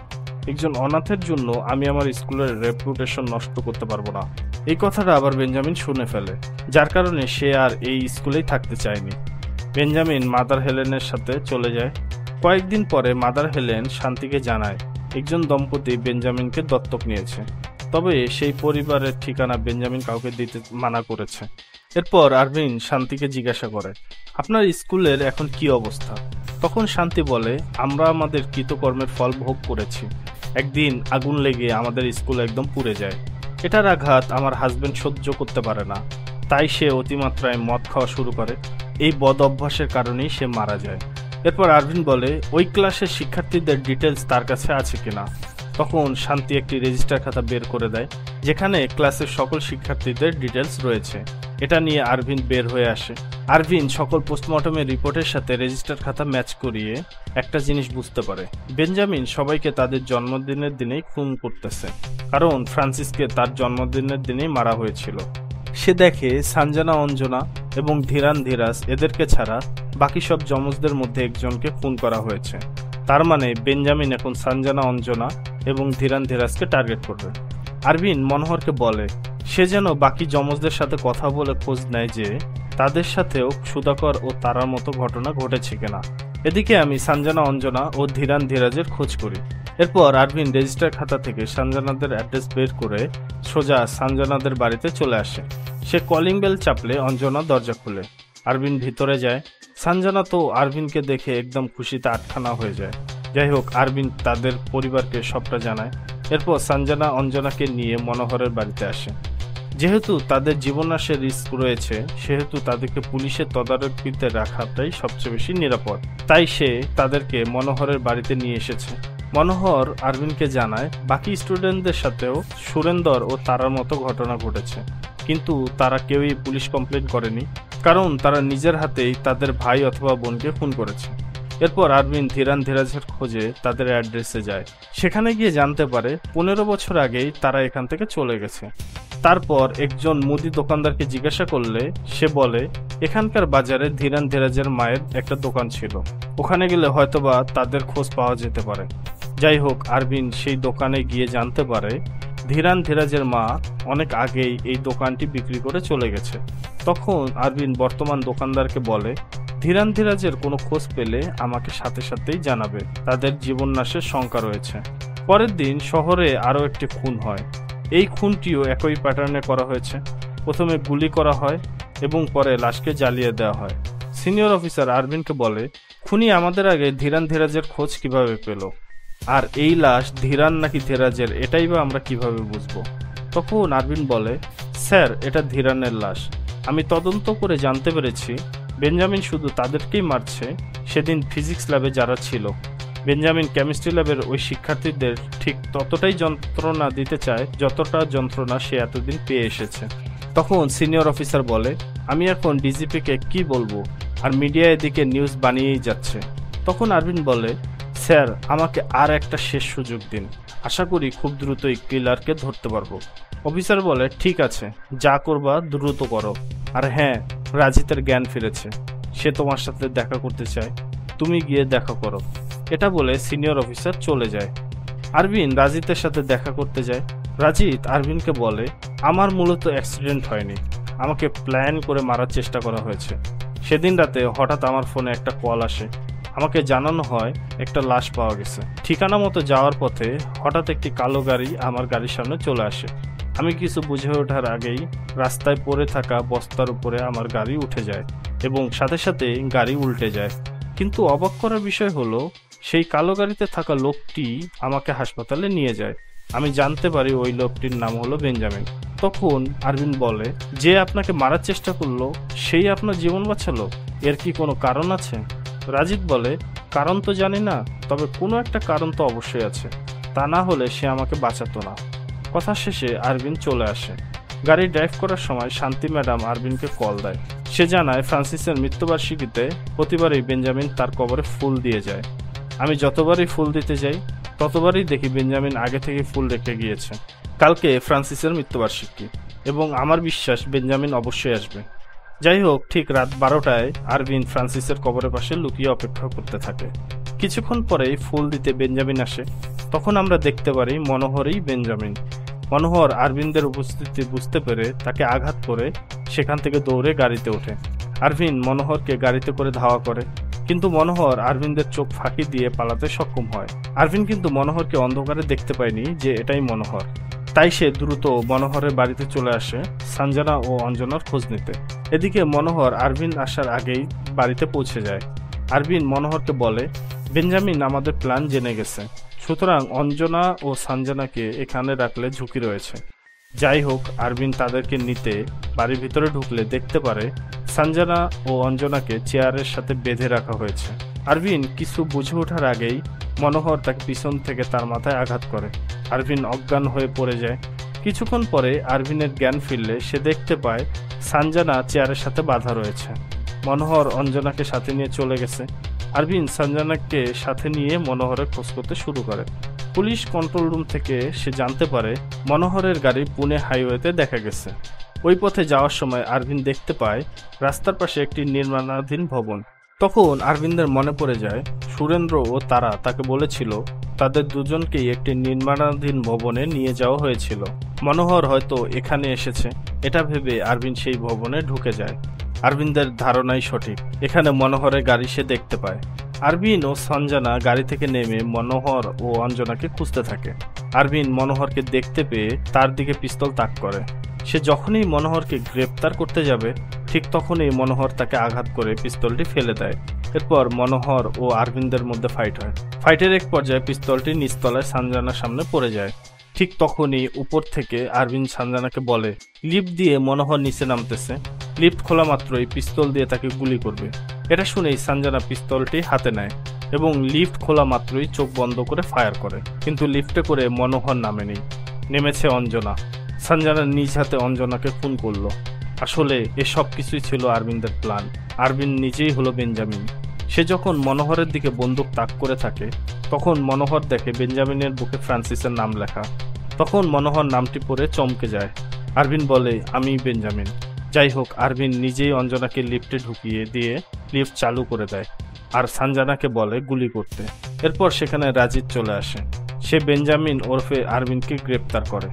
একজন অনাথের জন্য আমি আমার স্কুলের রেপুটেশন নষ্ট করতে পারবো না। এই কথাটা আবার বেঞ্জামিন শুনে ফেলে, যার কারণে সে আর এই স্কুলেই থাকতে চায়নি। বেঞ্জামিন মাদার হেলেনের সাথে চলে যায়। কয়েকদিন পরে মাদার হেলেন শান্তিকে জানায় একজন দম্পতি বেঞ্জামিনকে দত্তক নিয়েছে, তবে সেই পরিবারের ঠিকানা বেঞ্জামিন কাউকে দিতে মানা করেছে। এরপর আরভিন শান্তিকে জিজ্ঞাসা করে, আপনার স্কুলের এখন কি অবস্থা? তখন শান্তি বলে, আমরা আমাদের কৃতকর্মের ফল ভোগ করেছি। একদিন আগুন লেগে আমাদের স্কুল একদম পুড়ে যায়। এটার আঘাত আমার হাজবেন্ড সহ্য করতে পারে না, তাই সে অতিমাত্রায় মদ খাওয়া শুরু করে। এই বদ অভ্যাসের কারণেই সে মারা যায়। এরপর আরভিন বলে, ওই ক্লাসের শিক্ষার্থীদের ডিটেলস তার কাছে আছে কিনা? তখন শান্তি একটি রেজিস্টার খাতা বের করে দেয়, যেখানে ক্লাসের সকল শিক্ষার্থীদের ডিটেলস রয়েছে। এটা নিয়ে আরভিন বের হয়ে আসে। আরভিন সকল পোস্টমর্টমের রিপোর্টের সাথে রেজিস্টার খাতা ম্যাচ করিয়ে একটা জিনিস বুঝতে পারে, বেঞ্জামিন সবাইকে তাদের জন্মদিনের দিনেই খুন করতেছে, কারণ ফ্রান্সিসকে তার জন্মদিনের দিনেই মারা হয়েছিল। সে দেখে সঞ্জনা অঞ্জনা এবং ধীরান ধীরাজ এদেরকে ছাড়া বাকি সব যমজদের মধ্যে একজনকে খুন করা হয়েছে। তার মানে বেঞ্জামিন এখন সঞ্জনা অঞ্জনা এবং ধীরান ধীরাজকে টার্গেট করবে। আরভিন মনোহরকে বলে সে যেন বাকি যমজদের সাথে কথা বলে খোঁজ নেয় যে তাদের সাথেও সুধাকর ও তারার মতো ঘটনা ঘটেছে কিনা। এদিকে আমি সঞ্জনা অঞ্জনা ও ধীরান ধীরাজের খোঁজ করি। এরপর আরভিন রেজিস্টার খাতা থেকে সঞ্জনাদের অ্যাড্রেস বের করে সোজা সঞ্জনাদের বাড়িতে চলে আসে। সে কলিং বেল চাপলে অঞ্জনা দরজা খুলে। আরভিন ভিতরে যায়। সঞ্জনা তো আরভিনকে দেখে একদম খুশিতে আটখানা হয়ে যায়। যাই হোক, আরভিন তাদের পরিবারকে সবটা জানায়। এরপর সঞ্জনা অঞ্জনাকে নিয়ে মনোহরের বাড়িতে আসে। যেহেতু তাদের জীবনাশের রিস্ক রয়েছে, সেহেতু তাদেরকে পুলিশের তদারকিতে রাখাটাই সবচেয়ে বেশি নিরাপদ। তাই সে তাদেরকে মনোহরের বাড়িতে নিয়ে এসেছে। মনোহর আরভিনকে জানায় বাকি স্টুডেন্টদের সাথেও সুরেন্দর ও তারার মতো ঘটনা ঘটেছে, কিন্তু তারা কেউই পুলিশ কমপ্লেন করেনি, কারণ তারা নিজের হাতেই তাদের ভাই অথবা বোনকে খুন করেছে। এরপর আরভিন ধীরান ধীরাজের খোঁজে তাদের অ্যাড্রেসে যায়। সেখানে গিয়ে জানতে পারে 15 বছর আগেই তারা এখান থেকে চলে গেছে। তারপর একজন মুদি দোকানদারকে জিজ্ঞাসা করলে সে বলে এখানকার বাজারে ধীরান ধীরাজের মায়ের একটা দোকান ছিল, ওখানে গেলে হয়তোবা তাদের খোঁজ পাওয়া যেতে পারে। যাই হোক, আরভিন সেই দোকানে গিয়ে জানতে পারে ধীরান ধীরাজের মা অনেক আগেই এই দোকানটি বিক্রি করে চলে গেছে। তখন আরভিন বর্তমান দোকানদারকে বলে ধীরান ধীরাজের কোনো খোঁজ পেলে আমাকে সাথে সাথেই জানাবে, তাদের জীবননাশের শঙ্কা রয়েছে। পরের দিন শহরে আরও একটি খুন হয়। এই খুনটিও একই প্যাটার্নে করা হয়েছে। প্রথমে গুলি করা হয় এবং পরে লাশকে জ্বালিয়ে দেওয়া হয়। সিনিয়র অফিসার আরভিনকে বলে খুনি আমাদের আগে ধীরান ধীরাজের খোঁজ কিভাবে পেল, আর এই লাশ ধীরান নাকি ধীরাজের এটাই বা আমরা কিভাবে বুঝবো? তখন আরভিন বলে স্যার, এটা ধীরানের লাশ। আমি তদন্ত করে জানতে পেরেছি বেঞ্জামিন শুধু তাদেরকেই মারছে সেদিন ফিজিক্স ল্যাবে যারা ছিল। বেঞ্জামিন কেমিস্ট্রি ল্যাবের ওই শিক্ষার্থীদের ঠিক ততটাই যন্ত্রণা দিতে চায় যতটা যন্ত্রণা সে এতদিন পেয়ে এসেছে। তখন সিনিয়র অফিসার বলে আমি এখন ডিজিপিকে কি বলবো? আর মিডিয়া এদিকে নিউজ বানিয়েই যাচ্ছে। তখন আরভিন বলে, স্যার আমাকে আর একটা শেষ সুযোগ দিন, আশা করি খুব দ্রুতই কিলারকে ধরতে পারবো। অফিসার বলে, ঠিক আছে, যা করবা দ্রুত করো। আর হ্যাঁ, রাজিতের জ্ঞান ফিরেছে, সে তোমার সাথে দেখা করতে চায়, তুমি গিয়ে দেখা করো। এটা বলে সিনিয়র অফিসার চলে যায়। আরভিন রাজিতের সাথে দেখা করতে যায়। রাজিত আরভিনকে বলে, আমার মূলত অ্যাক্সিডেন্ট হয়নি, আমাকে প্ল্যান করে মারার চেষ্টা করা হয়েছে। সেদিন রাতে হঠাৎ আমার ফোনে একটা কল আসে, আমাকে জানানো হয় একটা লাশ পাওয়া গেছে। ঠিকানা মতো যাওয়ার পথে হঠাৎ একটি কালো গাড়ি আমার গাড়ির সামনে চলে আসে। আমি কিছু বুঝে ওঠার আগেই রাস্তায় পড়ে থাকা বস্তার উপরে আমার গাড়ি উঠে যায় এবং সাথে সাথে গাড়ি উল্টে যায়। কিন্তু অবাক করার বিষয় হলো, সেই কালো গাড়িতে থাকা লোকটি আমাকে হাসপাতালে নিয়ে যায়। আমি জানতে পারি ওই লোকটির নাম হলো বেঞ্জামিন। তখন আরভিন বলে, যে আপনাকে মারার চেষ্টা করলো সেই আপনার জীবন বাঁচালো, এর কি কোনো কারণ আছে? রাজিত বলে, কারণ তো জানি না, তবে কোনো একটা কারণ তো অবশ্যই আছে, তা না হলে সে আমাকে বাঁচাতো না। কথা শেষে আরভিন চলে আসে। গাড়ি ড্রাইভ করার সময় শান্তি ম্যাডাম আরভিনকে কল দেয়। সে জানায় ফ্রান্সিসের মৃত্যুবার্ষিকীতে প্রতিবারই বেঞ্জামিন তার কবরে ফুল দিয়ে যায়। আমি যতবারই ফুল দিতে যাই ততবারই দেখি বেঞ্জামিন আগে থেকে ফুল রেখে গিয়েছে। কালকে ফ্রান্সিসের মৃত্যুবার্ষিকী এবং আমার বিশ্বাস বেঞ্জামিন অবশ্যই আসবে। যাই হোক, ঠিক রাত 12টায় আরভিন ফ্রান্সিসের কবরের পাশে লুকিয়ে অপেক্ষা করতে থাকে। কিছুক্ষণ পরেই ফুল দিতে বেঞ্জামিন আসে। তখন আমরা দেখতে পারি মনোহরই বেঞ্জামিন। মনোহর আরভিনদের উপস্থিতি বুঝতে পেরে তাকে আঘাত করে সেখান থেকে দৌড়ে গাড়িতে ওঠে। আরভিন মনোহরকে গাড়িতে করে ধাওয়া করে, কিন্তু মনোহর আরভিনদের চোখ ফাঁকি দিয়ে পালাতে সক্ষম হয়। আরভিন কিন্তু মনোহরকে অন্ধকারে দেখতে পায়নি যে এটাই মনোহর, তাই সে দ্রুত মনোহরের বাড়িতে চলে আসে সঞ্জনা ও অঞ্জনার খোঁজ নিতে। এদিকে মনোহর আরভিন আসার আগেই বাড়িতে পৌঁছে যায়। আরভিন মনোহরকে বলে, বেঞ্জামিন আমাদের প্ল্যান জেনে গেছে, সুতরাং অঞ্জনা ও সঞ্জনাকে এখানে রাখলে ঝুঁকি রয়েছে। যাই হোক, আরভিন তাদেরকে নিতে বাড়ির ভিতরে ঢুকলে দেখতে পারে সঞ্জনা ও অঞ্জনাকে চেয়ারের সাথে বেঁধে রাখা হয়েছে। আরভিন কিছু বুঝে ওঠার আগেই মনোহর তাকে পিছন থেকে তার মাথায় আঘাত করে। আরভিন অজ্ঞান হয়ে পড়ে যায়। কিছুক্ষণ পরে আরভিনের জ্ঞান ফিরলে সে দেখতে পায় সঞ্জনা চেয়ারের সাথে বাঁধা রয়েছে। মনোহর অঞ্জনাকে সাথে নিয়ে চলে গেছে। আরভিন সঞ্জনাকে সাথে নিয়ে মনোহরের খোঁজ করতে শুরু করে। পুলিশ কন্ট্রোল রুম থেকে সে জানতে পারে মনোহরের গাড়ি পুনে হাইওয়েতে দেখা গেছে। ওই পথে যাওয়ার সময় আরভিন দেখতে পায় রাস্তার পাশে একটি নির্মাণাধীন ভবন। তখন আরভিনদের মনে পড়ে যায় সুরেন্দ্র ও তারা তাকে বলেছিল তাদের দুজনকেই একটি নির্মাণাধীন ভবনে নিয়ে যাওয়া হয়েছিল। মনোহর হয়তো এখানে এসেছে, এটা ভেবে আরভিন সেই ভবনে ঢুকে যায়। আরভিনদের ধারণাই সঠিক, এখানে মনোহরের গাড়ি সে দেখতে পায়। আরভিন ও সঞ্জনা গাড়ি থেকে নেমে মনোহর ও অঞ্জনাকে খুঁজতে থাকে। আরভিন মনোহরকে দেখতে পেয়ে তার দিকে পিস্তল তাক করে। সে যখনই মনোহরকে গ্রেপ্তার করতে যাবে ঠিক তখনই মনোহর তাকে আঘাত করে পিস্তলটি ফেলে দেয়। এরপর মনোহর ও আরভিনদের মধ্যে ফাইট হয়। ফাইটের এক পর্যায়ে পিস্তলটি নিচতলায় সঞ্জনার সামনে পড়ে যায়। ঠিক তখনই উপর থেকে আরভিন সঞ্জনাকে বলে, লিফট দিয়ে মনোহর নিচে নামতেছে, লিফট খোলা মাত্রই পিস্তল দিয়ে তাকে গুলি করবে। এটা শুনেই সঞ্জনা পিস্তলটি হাতে নেয় এবং লিফট খোলা মাত্রই চোখ বন্ধ করে ফায়ার করে। কিন্তু লিফটে করে মনোহর নামেনি, নেমেছে অঞ্জনা। সঞ্জনা নিজ হাতে অঞ্জনাকে খুন করলো। আসলে এসব কিছুই ছিল আরভিনদের প্ল্যান। আরভিন নিজেই হলো বেঞ্জামিন। সে যখন মনোহরের দিকে বন্দুক তাক করে থাকে তখন মনোহর দেখে বেঞ্জামিনের বুকে ফ্রান্সিসের নাম লেখা। তখন মনোহর নামটি পড়ে চমকে যায়। আরভিন বলে, আমি বেঞ্জামিন। যাই হোক, আরভিন নিজেই অঞ্জনাকে লিফটে ঢুকিয়ে দিয়ে লিফট চালু করে দেয় আর সঞ্জনাকে বলে গুলি করতে। এরপর সেখানে রাজিত চলে আসে। সে বেঞ্জামিন ওরফে আরভিনকে গ্রেপ্তার করে।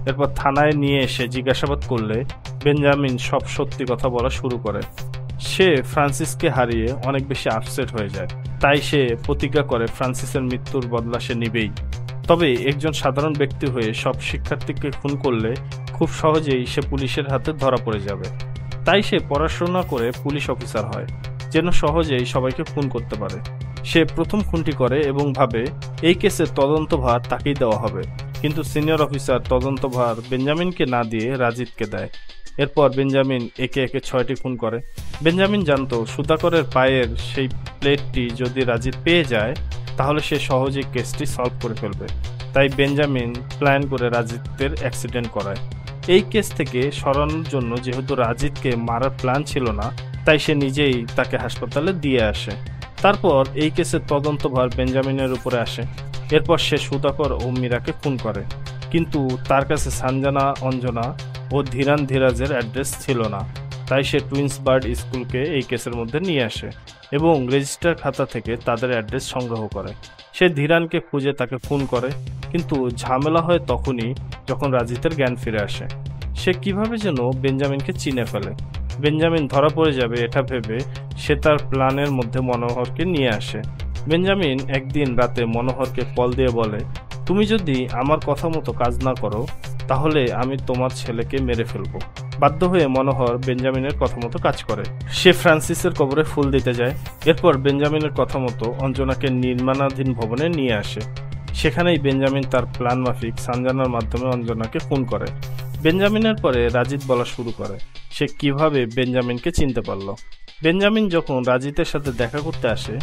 এরপর থানায় নিয়ে এসে জিজ্ঞাসাবাদ করলে বেঞ্জামিন সব সত্যি কথা বলা শুরু করে। সে ফ্রান্সিসকে হারিয়ে অনেক বেশি আপসেট হয়ে যায়, তাই সে প্রতিজ্ঞা করে ফ্রান্সিসের মৃত্যুর বদলা সে নিবেই। তবে একজন সাধারণ ব্যক্তি হয়ে সব শিক্ষার্থীকে খুন করলে খুব সহজেই সে পুলিশের হাতে ধরা পড়ে যাবে। তাই সে পড়াশোনা করে পুলিশ অফিসার হয়, যেন সহজেই সবাইকে খুন করতে পারে। সে প্রথম খুনটি করে এবং ভাবে এই কেসের তদন্তভার তাকেই দেওয়া হবে, কিন্তু সিনিয়র অফিসার তদন্তভার বেঞ্জামিনকে না দিয়ে রাজিতকে দেয়। এরপর বেঞ্জামিন একে একে 6টি খুন করে। বেঞ্জামিন জানতো সুধাকরের পায়ের সেই প্লেটটি যদি রাজিত পেয়ে যায় তাহলে সে সহজেই কেসটি সলভ করে ফেলবে। তাই বেঞ্জামিন প্ল্যান করে রাজিতের অ্যাক্সিডেন্ট করায়। এই কেস থেকে সরানোর জন্য যেহেতু রাজিতকে মারার প্ল্যান ছিল না, তাই সে নিজেই তাকে হাসপাতালে দিয়ে আসে। তারপর এই কেসের তদন্তভার বেঞ্জামিনের উপরে আসে। এরপর সে সুধাকর ও মীরাকে খুন করে, কিন্তু তার কাছে সঞ্জনা, অঞ্জনা ও ধীরান ধীরাজের অ্যাড্রেস ছিল না। তাই সে টুইন্স বার্ড স্কুলকে এই কেসের মধ্যে নিয়ে আসে এবং রেজিস্টার খাতা থেকে তাদের অ্যাড্রেস সংগ্রহ করে। সে ধীরানকে খুঁজে তাকে ফোন করে, কিন্তু ঝামেলা হয় তখনই যখন রাজিতের জ্ঞান ফিরে আসে। সে কিভাবে যেন বেঞ্জামিনকে চিনে ফেলে। বেঞ্জামিন ধরা পড়ে যাবে এটা ভেবে সে তার প্ল্যানের মধ্যে মনোহরকে নিয়ে আসে। বেঞ্জামিন একদিন রাতে মনোহরকে কল দিয়ে বলে, তুমি যদি আমার কথা মতো কাজ না করো তাহলে আমি তোমার ছেলেকে মেরে ফেলবো। বাধ্য হয়ে মনোহর বেঞ্জামিনের কথা মতো কাজ করে। সে ফ্রান্সিসের কবরে ফুল দিতে যায়। এরপর বেঞ্জামিনের কথা মতো অঞ্জনাকে নির্মাণাধীন ভবনে নিয়ে আসে। সেখানেই বেঞ্জামিন তার প্ল্যান মাফিক সঞ্জনার মাধ্যমে অঞ্জনাকে খুন করে। বেঞ্জামিনের পরে রাজিত বলা শুরু করে সে কিভাবে বেঞ্জামিনকে চিনতে পারল। বেঞ্জামিন যখন রাজিতের সাথে দেখা করতে আসে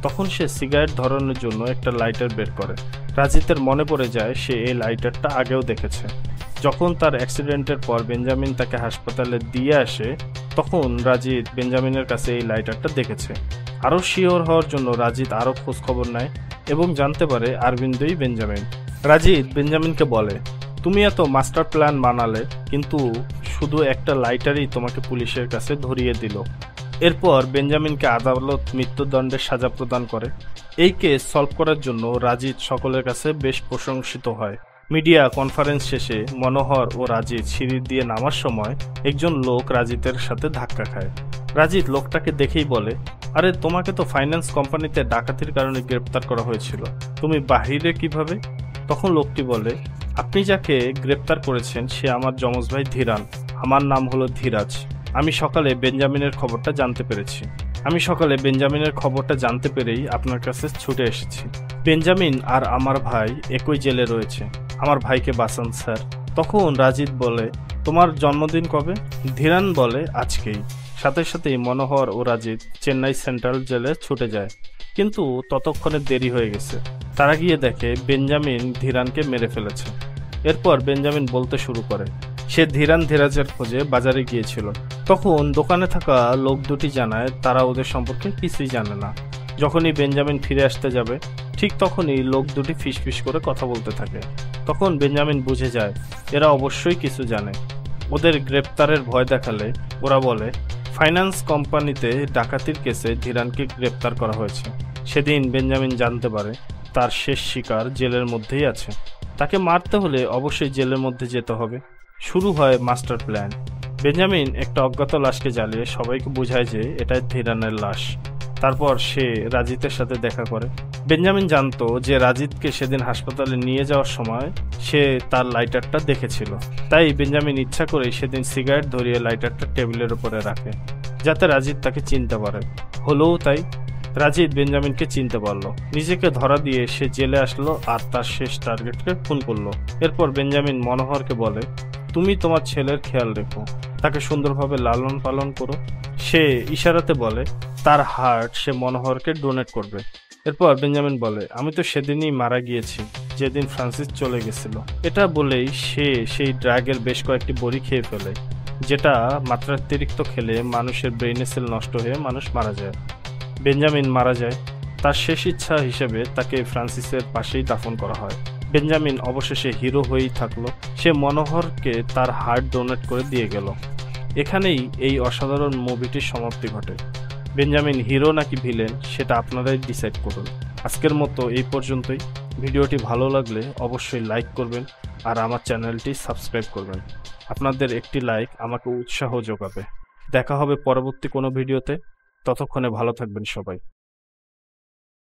তখন সে সিগারেট ধরানোর জন্য একটা লাইটার বের করে। রাজিতের মনে পড়ে যায় সে এই লাইটারটা আগেও দেখেছে। যখন তার অ্যাক্সিডেন্টের পর বেঞ্জামিন তাকে হাসপাতালে দিয়ে আসে তখন রাজিত বেঞ্জামিনের কাছে এই লাইটারটা দেখেছে। আরও শিওর হওয়ার জন্য রাজিত আরও খোঁজ খবর নেয় এবং জানতে পারে আরবিন্দই বেঞ্জামিন। রাজিত বেঞ্জামিনকে বলে, তুমি এত মাস্টার প্ল্যান বানালে কিন্তু শুধু একটা লাইটারই তোমাকে পুলিশের কাছে ধরিয়ে দিল। এরপর বেঞ্জামিনকে আদালত মৃত্যুদণ্ডের সাজা প্রদান করে। এই কেস সলভ করার জন্য রাজিত সকলের কাছে বেশ প্রশংসিত হয়। মিডিয়া কনফারেন্স শেষে মনোহর ও রাজিত সিঁড়ি দিয়ে নামার সময় একজন লোক রাজিতের সাথে ধাক্কা খায়। রাজিত লোকটাকে দেখেই বলে, আরে তোমাকে তো ফাইন্যান্স কোম্পানিতে ডাকাতির কারণে গ্রেপ্তার করা হয়েছিল, তুমি বাহিরে কিভাবে? তখন লোকটি বলে, আপনি যাকে গ্রেপ্তার করেছেন সে আমার যমজ ভাই ধীরান। আমার নাম হলো ধীরাজ। আমি সকালে বেঞ্জামিনের খবরটা জানতে পেরেই আপনার কাছে ছুটে এসেছি। বেঞ্জামিন আর আমার ভাই একই জেলে রয়েছে, আমার ভাইকে বাঁচান স্যার। তখন রাজিত বলে, তোমার জন্মদিন কবে? ধীরান বলে, আজকেই। সাথে সাথেই মনোহর ও রাজিত চেন্নাই সেন্ট্রাল জেলে ছুটে যায়, কিন্তু ততক্ষণে দেরি হয়ে গেছে। তারা গিয়ে দেখে বেঞ্জামিন ধীরানকে মেরে ফেলেছে। এরপর বেঞ্জামিন বলতে শুরু করে সে ধীরান ধীরাজের খোঁজে বাজারে গিয়েছিল। তখন দোকানে থাকা লোক দুটি জানায় তারা ওদের সম্পর্কে কিছুই জানে না। যখনই বেঞ্জামিন ফিরে আসতে যাবে ঠিক তখনই লোক দুটি ফিসফিস করে কথা বলতে থাকে। তখন বেঞ্জামিন বুঝে যায় এরা অবশ্যই কিছু জানে। ওদের গ্রেপ্তারের ভয় দেখালে ওরা বলে, ফাইন্যান্স কোম্পানিতে ডাকাতির কেসে ধীরানকে গ্রেপ্তার করা হয়েছে। সেদিন বেঞ্জামিন জানতে পারে তার শেষ শিকার জেলের মধ্যেই আছে। তাকে মারতে হলে অবশ্যই জেলের মধ্যে যেতে হবে। শুরু হয় মাস্টার প্ল্যান। বেঞ্জামিন একটা অজ্ঞাত লাশকে জ্বালিয়ে সবাইকে বোঝায় যে এটা ধীরানের লাশ। তারপর সে রাজিতের সাথে দেখা করে। বেঞ্জামিন জানতো যে রাজিতকে সেদিন হাসপাতালে নিয়ে যাওয়ার সময় সে তার লাইটারটা দেখেছিল। তাই বেঞ্জামিন ইচ্ছা করে সেদিন সিগারেট ধরিয়ে লাইটারটা টেবিলের উপরে রাখে যাতে রাজিত তাকে চিনতে পারে। হলোও তাই, রাজিত বেঞ্জামিনকে চিনতে পারল। নিজেকে ধরা দিয়ে সে জেলে আসলো আর তার শেষ টার্গেটকে খুন করলো। এরপর বেঞ্জামিন মনোহরকে বলে, তুমি তোমার ছেলের খেয়াল রেখো, তাকে সুন্দরভাবে লালন পালন করো। সে ইশারাতে বলে তার হার্ট সে মনোহরকে ডোনেট করবে। এরপর বেঞ্জামিন বলে, আমি তো সেদিনই মারা গিয়েছি যেদিন ফ্রান্সিস চলে গেছিল। এটা বলেই সে সেই ড্রাগের বেশ কয়েকটি বড়ি খেয়ে ফেলে, যেটা মাত্রাতিরিক্ত খেলে মানুষের ব্রেইনের সেল নষ্ট হয়ে মানুষ মারা যায়। বেঞ্জামিন মারা যায়। তার শেষ ইচ্ছা হিসেবে তাকে ফ্রান্সিসের পাশেই দাফন করা হয়। বেঞ্জামিন অবশেষে হিরো হয়েই থাকলো। সে মনোহরকে তার হার্ট ডোনেট করে দিয়ে গেল। এখানেই এই অসাধারণ মুভিটির সমাপ্তি ঘটে। বেঞ্জামিন হিরো নাকি ভিলেন সেটা আপনারাই ডিসাইড করুন। আজকের মতো এই পর্যন্তই। ভিডিওটি ভালো লাগলে অবশ্যই লাইক করবেন আর আমার চ্যানেলটি সাবস্ক্রাইব করবেন। আপনাদের একটি লাইক আমাকে উৎসাহ যোগাবে। দেখা হবে পরবর্তী কোনো ভিডিওতে। ততক্ষণে ভালো থাকবেন সবাই।